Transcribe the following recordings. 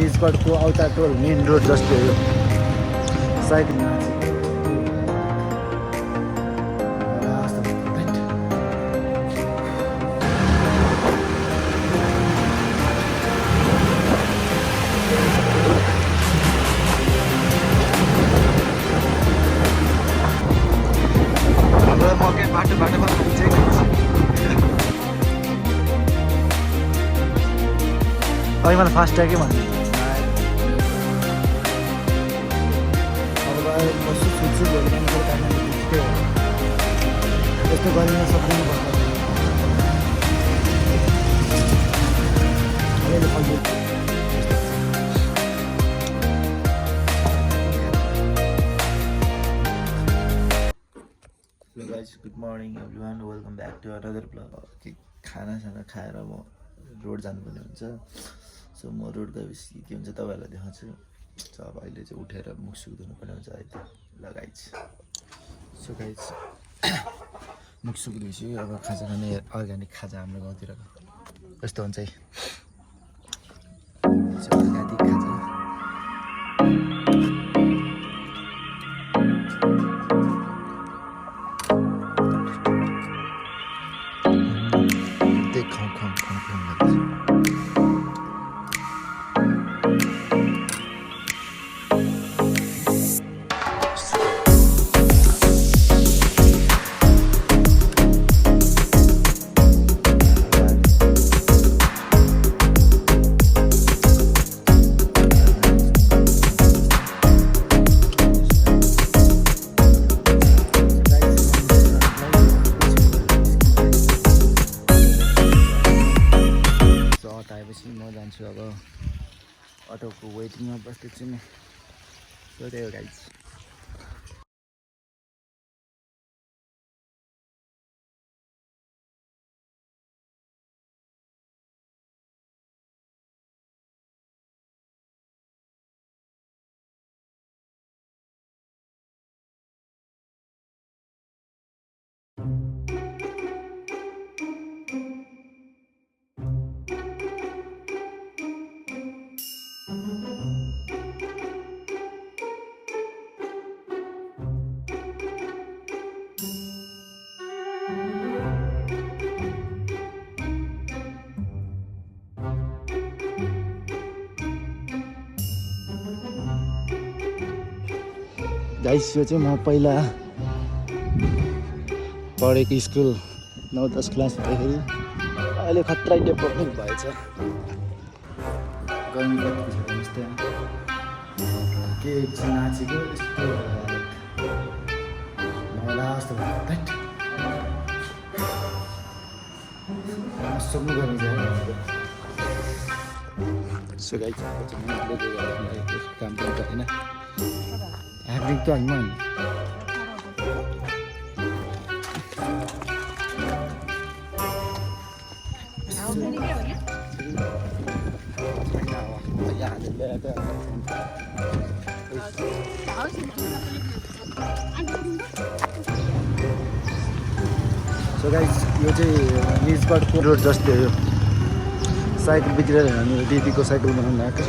निजगढको औता टोल main road जस्तै हो cycle अघि मलाई फास्ट ट्यागै भन्नु अब बस्छु छुट्छु भोलि यस्तो गरिन सक्दिनँ भन्दा Hello guys, good morning everyone, welcome back to another vlog. खानासाना खाएर म रोड जानुपर्ने हुन्छ सो म रोड गएपछि के हुन्छ तपाईँहरूलाई देखाउँछु अब अहिले चाहिँ उठेर मुखसुख धुनुपर्ने हुन्छ है त ल गाइज सो गाइज मुखसुख धुइसु अब खाजा खाने अर्ग्यानिक खाजा हाम्रो गाउँतिर यस्तो हुन्छ है अर्ग्यानिक खाजा म जान्छु अब अटोको वेटिङमा बस्दैछु नि सो त्यही हो गाइज गाइस यो चाहिँ म पहिला पढेको स्कुल 9-10 क्लास हुँदाखेरि अहिले खतरा डेभलपमेन्ट भएछ गर्मी कति छ जस्तै के एकछिन नाचेको यस्तो मलाई जस्तो भयो सक्नु गर्नु चाहिँ सो गाइस काम पनि गरेन एभ्रिङ त होइन सो गाइस यो चाहिँ निजगढको रोड जस्तै हो साइकल बिग्रेर हामी दिदीको साइकल बनाउनु आएको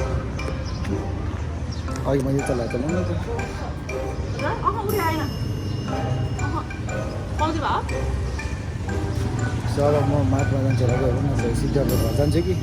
अघि मैले चलाएको न त सर म माथमा जान्छु होला गयो न सिद्धार्थ घर जान्छु कि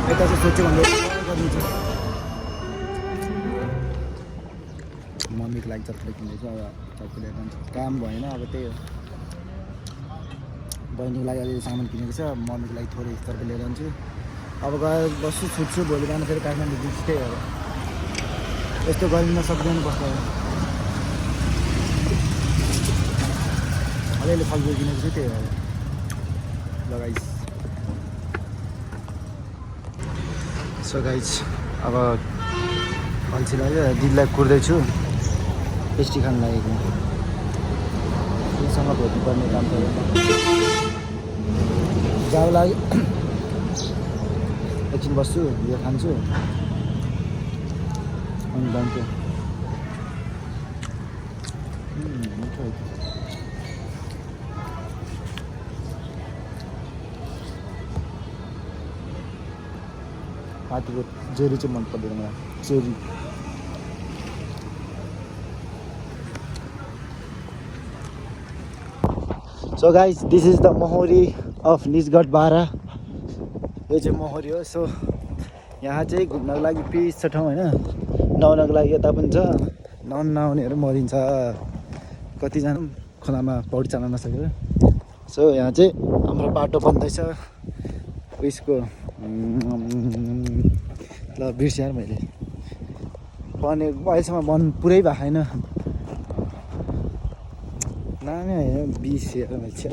यता चाहिँ सोच्यो भने गर्नु छ मम्मीको लागि चप्पल किन्दैछु अब चप्पल जान्छ काम भएन अब त्यही हो बहिनीको लागि अलिअलि सामान किनेको छ मम्मीको लागि थोरै चप्पल लिएर जान्छु अब गएर बस्छु छुट्छु भोलि बिहान फेरि काठमाडौँ पुग्छु त्यही हो यस्तो गर्नु सक्दैन बस्दा अलिअलि फलफुल किनेको छु त्यही हो लगाइस सो गाइज अब अल्छी लाग्यो दिदीलाई कुर्दैछु टेस्टी खान लागेको दिदीसँग भेट्नुपर्ने काम पऱ्यो जाऊ लाग्यो एकछिन बस्छु यो खान्छु अनि जान्छु मिठो पार्टीको जेरी चाहिँ मन पर्दैन मलाई cherry so guys this is the मोहरी अफ निजगढ बारा यो चाहिँ मोहरी हो सो यहाँ चाहिँ घुम्नको लागि पिस छ ठाउँ होइन नुहाउनको लागि यता पनि छ नआउनेहरू मरिन्छ कतिजना खोलामा पौडी चल्न नसकेर सो यहाँ चाहिँ हाम्रो बाटो बन्दैछ उयसको ल बिर्स्याएर मैले बने अहिलेसम्म बन्द पुरै भएको छैन नानी होइन बिर्सेर मैले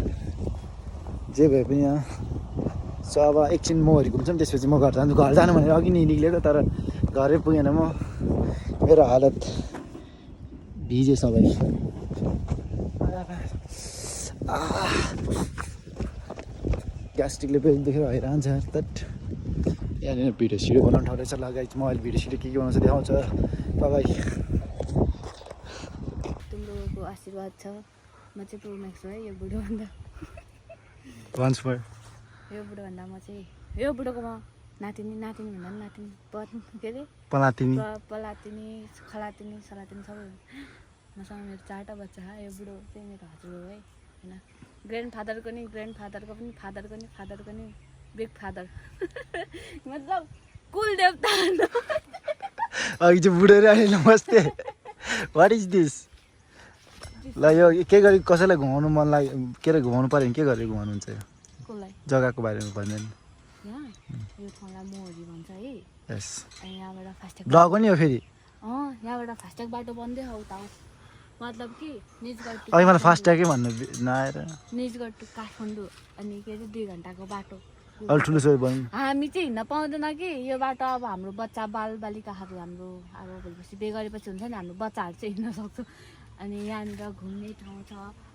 जे भए पनि यहाँ सो अब एकछिन मोहरी घुम्छौँ त्यसपछि म घर जान्छु घर जानु भनेर अघि नै निक्लेको तर घरै पुगेन म मेरो हालत भिजे सबै ग्यास्ट्रिकले पेट देखेर हैरान छ तट यहाँनिर भिडियो सिडियो बनाउनु ठाउँ रहेछ लगाइ म अहिले भिडियो सिडियो के बनाउँछ देखाउँछ तपाईँ तिम्रो आशीर्वाद छ म चाहिँ प्रो म्याक्स है यो बुढोभन्दा ट्रान्सफर यो बुढोभन्दा म चाहिँ यो बुढोकोमा नातिनी भन्दा पनि नातिनी के अरे पलातिनी खलातिनी सलातिनी सबै मसँग मेरो 4टा बच्चा छ यो बुढो चाहिँ मेरो हजुर हो है होइन ग्रान्डफादरको नि फादरको नि बिग फादर मतलब कुल देवता अघि चाहिँ बुढो अहिले नमस्ते वाट इज दिस ल यो के गरी कसैलाई घुमाउनु मन लाग्यो के अरे घुमाउनु पऱ्यो भने के गरेर घुमाउनुहुन्छ कसलाई जग्गाको बारेमा भन्दैन यहाँ यो ठाउँलाई मोहरी भन्छ है यस अनि यहाँबाट फास्ट्याग ब्लग पनि हो फेरि यहाँबाट फास्ट्याग बाटो बन्दै हो उता मतलब कि निजगढ टु अघि मलाई फास्ट्यागै भन्नु नआएर निजगढ टु काठमाडौँ अनि के अरे 2 घन्टाको बाटो अलि ठुलो सोही भन्नु हामी चाहिँ हिँड्न पाउँदैन कि यो बाटो अब हाम्रो बच्चा बालबालिकाहरू हाम्रो अब भएपछि बे गरेपछि हुन्छ नि हाम्रो बच्चाहरू चाहिँ हिँड्न सक्छ अनि यहाँनिर घुम्ने ठाउँ छ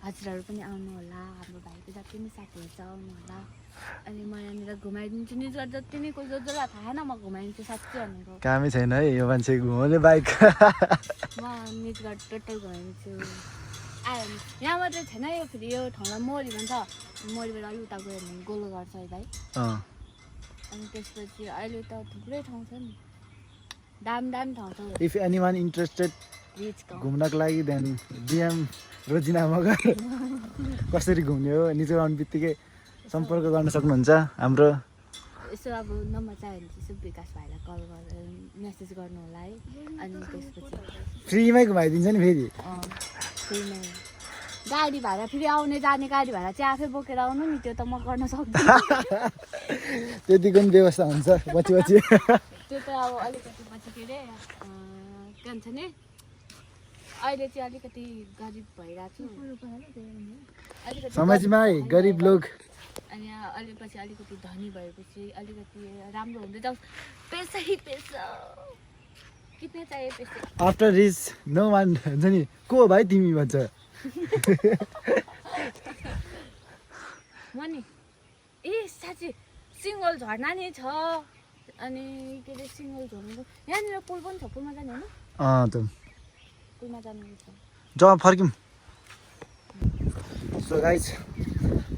हजुरहरू पनि आउनु होला हाम्रो भाइको जति पनि साथीहरू छ आउनु होला अनि म यहाँनिर घुमाइदिन्छु निजगढ जति नै कोही जसलाई थाहा छैन म घुमाइदिन्छु साँच्चै भनेको कामै छैन है यो मान्छे घुमाउने बाइक म निजगढ टोटल घुमाइदिन्छु आयो भने यहाँ मात्रै छैन यो फेरि यो ठाउँलाई मोहरी भन्छ मोहरीबाट अलिक उता गयो भने गोलघर छ है अनि त्यसपछि अहिले त थुप्रै ठाउँ छ नि दामी ठाउँ छ if any one interested rich गाउँ घुम्नको लागि देन डिएम रोजिना मगर कसरी घुम्ने हो निजगढ आउने बित्तिकै सम्पर्क गर्न सक्नुहुन्छ हाम्रो यसो अब नम्बर चाहियो भने चाहिँ विकास भाइलाई कल गरेर मेसेज गर्नु होला है अनि त्यसपछि फ्रीमै घुमाइदिन्छ नि फेरि फ्रीमै गाडी भाडा फेरि आउने जाने गाडी भाडा चाहिँ आफै बोकेर आउनु नि त्यो त म गर्न सक्दिनँ त्यतिको पनि व्यवस्था हुन्छ पछि त्यो त अब अलिकति पछि के अरे के भन्छ नि अहिले चाहिँ अलिकति गरिब भइरहेको छु समझमा आए गरिब लोग अनि अहिले पछि अलिकति धनी भएपछि अलिकति राम्रो हुँदै जाओस् पैसा कितने चाहिए पैसा आफ्टर रिच नो वान हुन्छ नि को हो भाइ तिमी भन्छ म नि ए साँच्ची सिङ्गल झर्ना नि छ अनि के अरे सिङ्गल झर्नु यहाँनिर पुल पनि छ पुलमा जाने होइन पुलमा जानुपर्छ जब फर्क्यौँ सो गाइज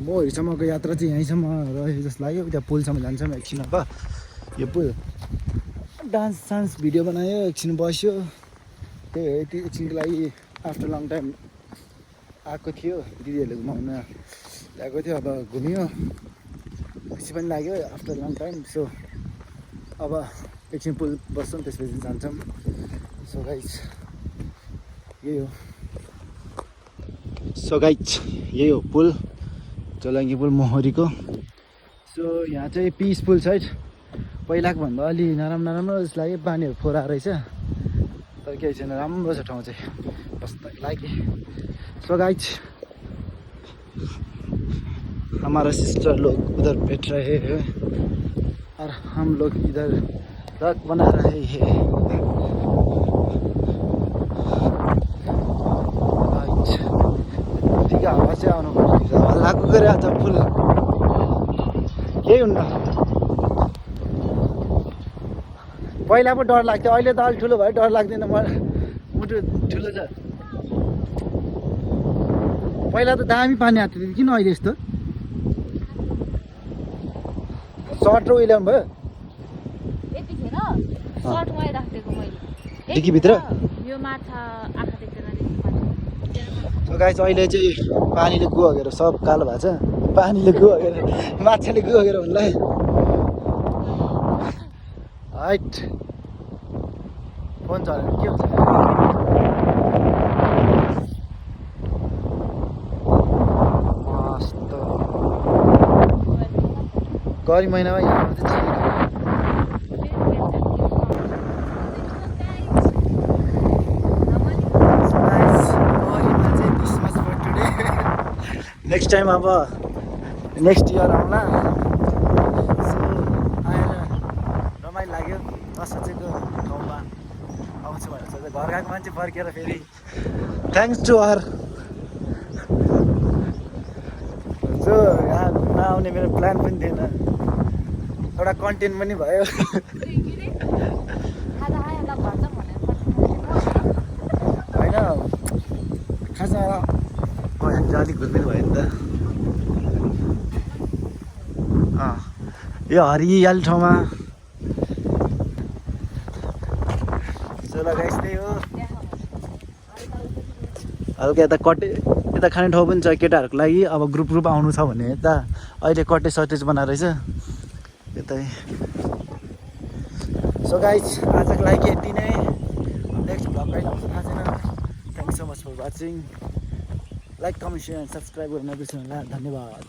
मोहरीसम्मको यात्रा चाहिँ यहीँसम्म रह्यो जस्तो लाग्यो त्यहाँ पुलसम्म जान्छौँ एकछिन अब यो पुल डान्स भिडियो बनायो एकछिन बस्यो त्यही हो यति एकछिनको लागि आफ्टर लङ टाइम आएको थियो दिदीहरूले घुमाउन ल्याएको थियो अब घुम्यो खुसी पनि लाग्यो आफ्टर लङ टाइम सो अब एकछिन पुल बस्छौँ त्यसपछि जान्छौँ सो गाइज यही हो पुल चौलाङ्गी पुल मोहरीको सो यहाँ चाहिँ पिसफुल साइड पहिलाको भन्दा अलि नराम्रो जस्तो लाग्यो पानीहरू फोरा रहेछ तर केही छैन राम्रो छ ठाउँ चाहिँ बस्नको लागि सो गाइज हमारा सिस्टर लोग उधर बैठ रहे हैं और हम लोग इधर रक बना रहे हैं पहिला पो डर लाग्थ्यो, अहिले त अलिक ठुलो भयो डर लाग्दैन। मुटु ठुलो छ। पहिला त दामी पानी आएको थियो, किन अहिले यस्तो? सर्ट र उहिले भयो यतिखेर सर्टमा राखेको मैले डिक्कीभित्र? यो माछा आँखा देख्दैन। गाइस अहिले चाहिँ पानीले गुहगेर सब कालो भएको छ। पानीले गुहगेर माछाले गुहगेर भन्ला हाइट फोन चलेर के हुन्छ? मस्त गरी महिनामा यहाँ नेक्स्ट टाइम अब नेक्स्ट इयर आउला। सो आएर रमाइलो लाग्यो। नसोचेको ठाउँमा आउँछु भनेर सोच्दा घर गएको मान्छे फर्केर फेरि थ्याङ्क्स टु आवर जो यहाँ घुम्न आउने मेरो प्लान पनि थिएन, एउटा कन्टेन्ट पनि भयो। होइन खाजा अलिक घुर्मिल भयो नि त। यो हरियाली ठाउँमा लगाइस त्यही हो। हल्का यता कटे यता खाने ठाउँ पनि छ केटाहरूको लागि। अब ग्रुप आउनु छ भने यता अहिले कटे सटेज बनाएर रहेछ यतै। सो गाइज आजको लागि यति नै। नेक्स्ट भ्लग कहिले आउँछ थाहा छैन। Thank so much for watching. Like comment share and subscribe गर्न नबिर्सनु होला। धन्यवाद।